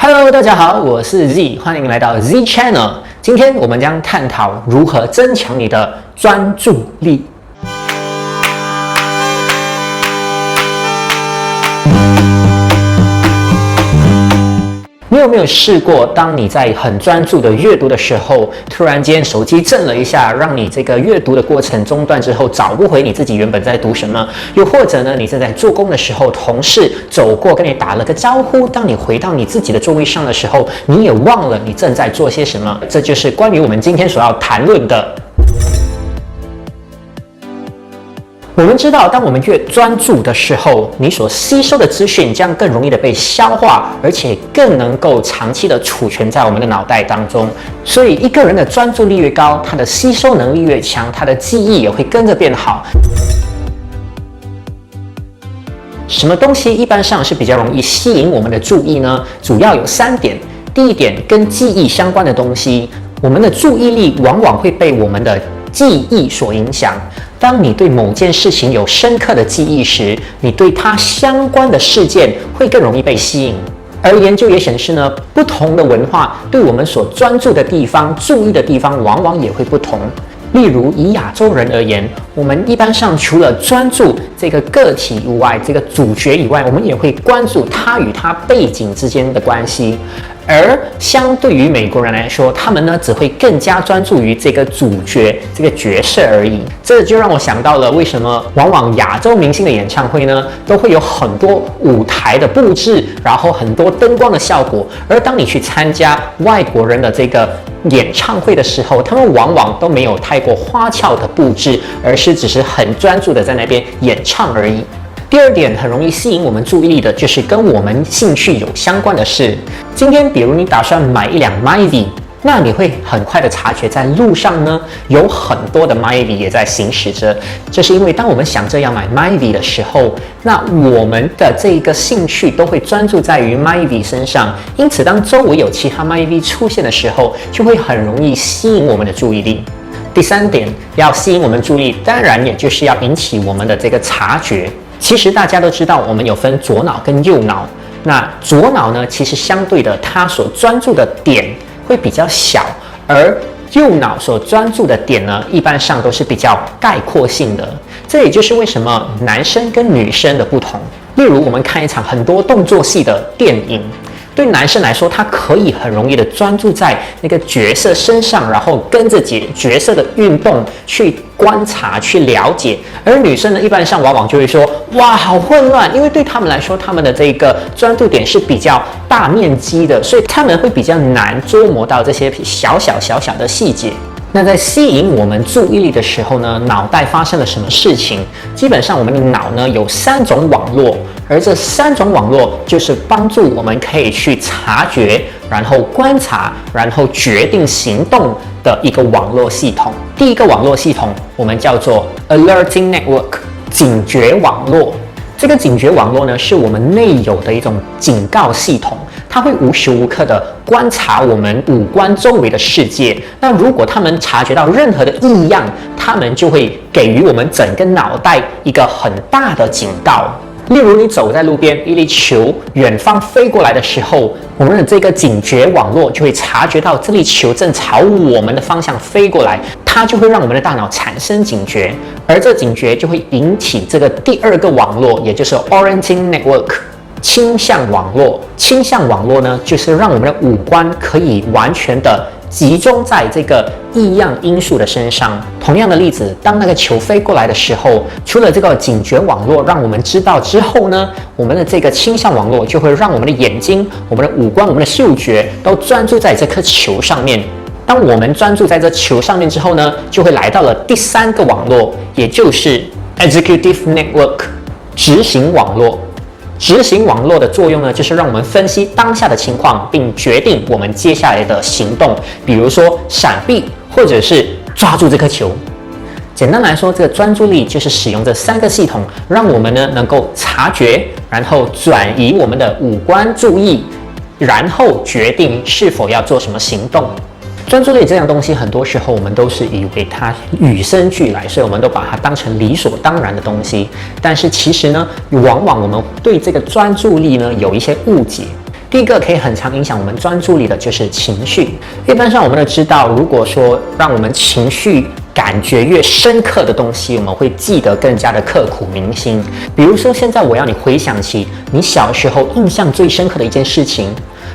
Hello， 大家好，我是 Z， 欢迎来到 Z Channel。今天我们将探讨如何增强你的专注力。你有没有试过，当你在很专注的阅读的时候，突然间手机震了一下，让你这个阅读的过程中断之后，找不回你自己原本在读什么？又或者呢，你正在做工的时候，同事走过跟你打了个招呼，当你回到你自己的座位上的时候，你也忘了你正在做些什么？这就是关于我们今天所要谈论的。我们知道，当我们越专注的时候，你所吸收的资讯将更容易的被消化，而且更能够长期的储存在我们的脑袋当中。所以，一个人的专注力越高，他的吸收能力越强，他的记忆也会跟着变好。什么东西一般上是比较容易吸引我们的注意呢？主要有3点。第一点，跟记忆相关的东西，我们的注意力往往会被我们的记忆所影响。当你对某件事情有深刻的记忆时，你对它相关的事件会更容易被吸引。而研究也显示呢，不同的文化对我们所专注的地方、注意的地方，往往也会不同。例如，以亚洲人而言，我们一般上除了专注这个个体以外，这个主角以外，我们也会关注他与他背景之间的关系。而相对于美国人来说，他们呢只会更加专注于这个主角、这个角色而已。这就让我想到了，为什么往往亚洲明星的演唱会呢，都会有很多舞台的布置，然后很多灯光的效果。而当你去参加外国人的这个演唱会的时候，他们往往都没有太过花俏的布置，而是只是很专注的在那边演唱而已。第二点很容易吸引我们注意力的，就是跟我们兴趣有相关的事。今天，比如你打算买一辆 Myvi， 那你会很快的察觉，在路上呢有很多的 Myvi 也在行驶着。这是因为当我们想着要买 Myvi 的时候，那我们的这个兴趣都会专注在于 Myvi 身上，因此当周围有其他 Myvi 出现的时候，就会很容易吸引我们的注意力。第3点，要吸引我们注意力，当然也就是要引起我们的这个察觉。其实大家都知道，我们有分左脑跟右脑。那左脑呢，其实相对的，它所专注的点会比较小，而右脑所专注的点呢，一般上都是比较概括性的。这也就是为什么男生跟女生的不同。例如，我们看一场很多动作戏的电影。对男生来说，他可以很容易的专注在那个角色身上，然后跟着角色的运动去观察、去了解。而女生呢，一般上往往就会说：“哇，好混乱！”因为对他们来说，他们的这个专注点是比较大面积的，所以他们会比较难捉摸到这些小小的细节。那在吸引我们注意力的时候呢，脑袋发生了什么事情？基本上我们的脑呢有3种网络，而这3种网络就是帮助我们可以去察觉，然后观察，然后决定行动的一个网络系统。第一个网络系统我们叫做 Alerting Network， 警觉网络。这个警觉网络呢，是我们内有的一种警告系统，它会无时无刻的观察我们五官周围的世界。那如果他们察觉到任何的异样，他们就会给予我们整个脑袋一个很大的警告。例如，你走在路边，一粒球远方飞过来的时候，我们的这个警觉网络就会察觉到这粒球正朝我们的方向飞过来，它就会让我们的大脑产生警觉，而这警觉就会引起这个第2个网络，也就是 Orienting Network。倾向网络，倾向网络呢，就是让我们的五官可以完全的集中在这个异样因素的身上。同样的例子，当那个球飞过来的时候，除了这个警觉网络让我们知道之后呢，我们的这个倾向网络就会让我们的眼睛、我们的五官、我们的嗅觉都专注在这颗球上面。当我们专注在这球上面之后呢，就会来到了第3个网络，也就是 Executive Network， 执行网络。执行网络的作用呢，就是让我们分析当下的情况，并决定我们接下来的行动，比如说闪避，或者是抓住这颗球。简单来说，这个专注力就是使用这3个系统，让我们呢能够察觉，然后转移我们的五官注意，然后决定是否要做什么行动。专注力这样东西，很多时候我们都是以为它与生俱来，所以我们都把它当成理所当然的东西。但是其实呢，往往我们对这个专注力呢有一些误解。第一个可以很常影响我们专注力的就是情绪。一般上我们都知道，如果说让我们情绪感觉越深刻的东西，我们会记得更加的刻骨铭心。比如说，现在我要你回想起你小时候印象最深刻的一件事情，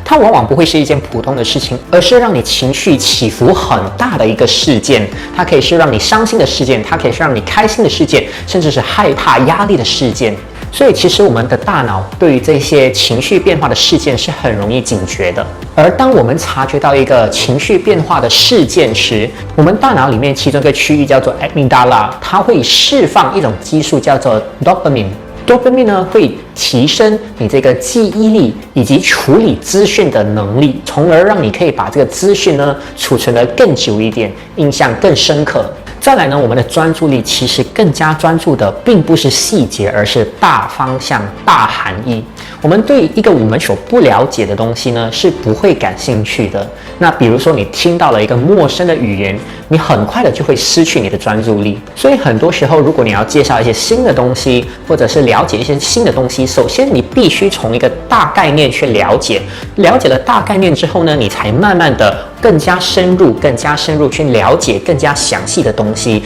它往往不会是一件普通的事情，而是让你情绪起伏很大的一个事件。它可以是让你伤心的事件，它可以是让你开心的事件，甚至是害怕、压力的事件。所以其实我们的大脑对于这些情绪变化的事件是很容易警觉的。而当我们察觉到一个情绪变化的事件时，我们大脑里面其中一个区域叫做 amygdala， 它会释放一种激素叫做 dopamine。dopamine 呢会提升你这个记忆力以及处理资讯的能力，从而让你可以把这个资讯呢储存得更久一点，印象更深刻。再来呢，我们的专注力其实更加专注的并不是细节，而是大方向、大含义。我们对一个我们所不了解的东西呢，是不会感兴趣的。那比如说你听到了一个陌生的语言，你很快的就会失去你的专注力。所以很多时候，如果你要介绍一些新的东西，或者是了解一些新的东西，首先你必须从一个大概念去了解。了解了大概念之后呢，你才慢慢的更加深入去了解更加详细的东西。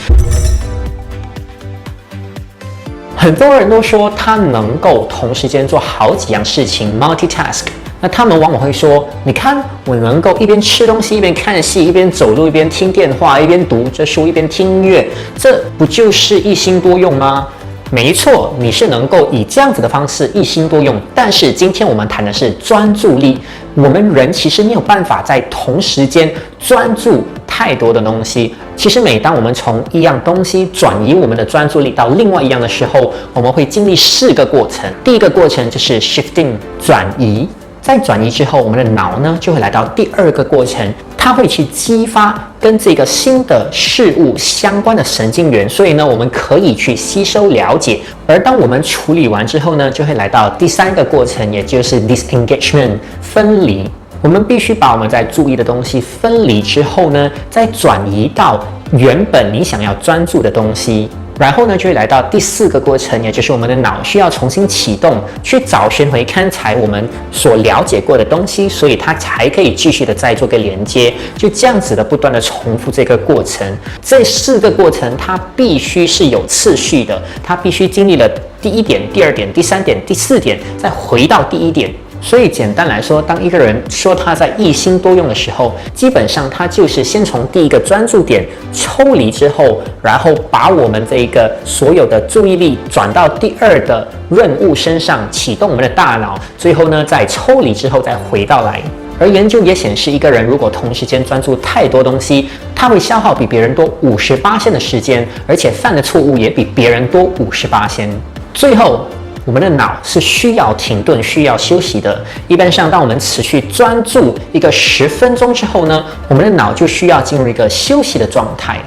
很多人都说他能够同时间做好几样事情 multitask， 那他们往往会说，你看我能够一边吃东西一边看戏，一边走路一边听电话，一边读着书一边听音乐，这不就是一心多用吗？没错，你是能够以这样子的方式一心多用，但是今天我们谈的是专注力。我们人其实没有办法在同时间专注太多的东西。其实每当我们从一样东西转移我们的专注力到另外一样的时候，我们会经历4个过程。第一个过程就是 shifting 转移，在转移之后，我们的脑呢就会来到第2个过程，它会去激发跟这个新的事物相关的神经元，所以呢，我们可以去吸收了解。而当我们处理完之后呢，就会来到第3个过程，也就是 disengagement 分离。我们必须把我们在注意的东西分离之后呢，再转移到原本你想要专注的东西。然后呢，就会来到第4个过程，也就是我们的脑需要重新启动，去找寻回刚才我们所了解过的东西，所以它才可以继续的再做个连接，就这样子的不断的重复这个过程。这4个过程它必须是有次序的，它必须经历了第1点、第2点、第3点、第4点，再回到第1点。所以简单来说，当一个人说他在一心多用的时候，基本上他就是先从第1个专注点抽离之后，然后把我们这个所有的注意力转到第2的任务身上，启动我们的大脑，最后呢再抽离之后再回到来。而研究也显示，一个人如果同时间专注太多东西，他会消耗比别人多50%的时间，而且犯的错误也比别人多50%。最后我们的脑是需要停顿、需要休息的。一般上，当我们持续专注一个10分钟之后呢，我们的脑就需要进入一个休息的状态。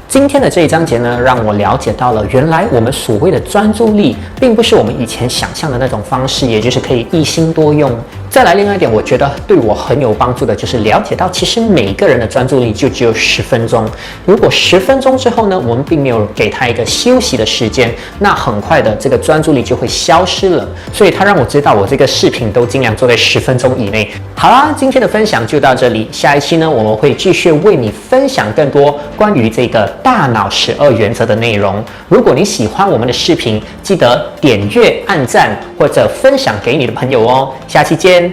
今天的这一章节呢，让我了解到了原来我们所谓的专注力，并不是我们以前想象的那种方式，也就是可以一心多用。再来，另外一点，我觉得对我很有帮助的，就是了解到，其实每个人的专注力就只有10分钟。如果10分钟之后呢，我们并没有给他一个休息的时间，那很快的这个专注力就会消失了。所以他让我知道，我这个视频都尽量做在10分钟以内。好啦，今天的分享就到这里。下一期呢，我们会继续为你分享更多关于这个大脑12原则的内容。如果你喜欢我们的视频，记得点阅、按赞或者分享给你的朋友哦。下期见。